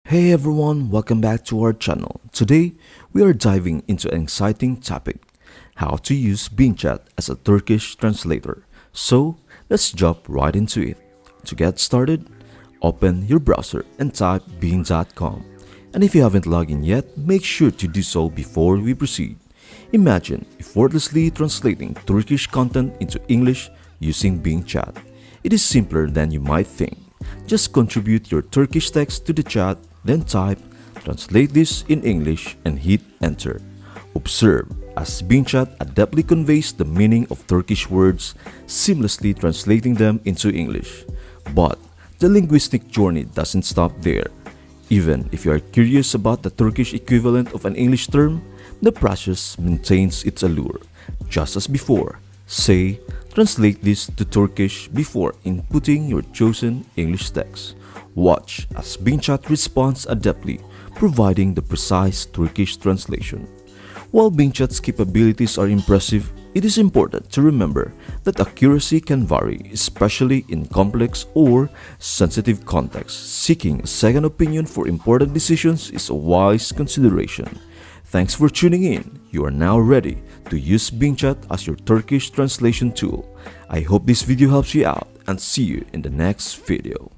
Hey everyone, welcome back to our channel. Today, we are diving into an exciting topic, how to use Bing Chat as a Turkish translator. So, let's jump right into it. To get started, open your browser and type bing.com. And if you haven't logged in yet, make sure to do so before we proceed. Imagine effortlessly translating Turkish content into English using Bing Chat. It is simpler than you might think. Just contribute your Turkish text to the chat, then type, translate this in English and hit enter. Observe as Bing Chat adeptly conveys the meaning of Turkish words, seamlessly translating them into English. But the linguistic journey doesn't stop there. Even if you are curious about the Turkish equivalent of an English term, the process maintains its allure. Just as before, say, translate this to Turkish before inputting your chosen English text. Watch as Bing Chat responds adeptly, providing the precise Turkish translation. While Bing Chat's capabilities are impressive, it is important to remember that accuracy can vary, especially in complex or sensitive contexts. Seeking a second opinion for important decisions is a wise consideration. Thanks for tuning in. You are now ready to use Bing Chat as your Turkish translation tool. I hope this video helps you out and see you in the next video.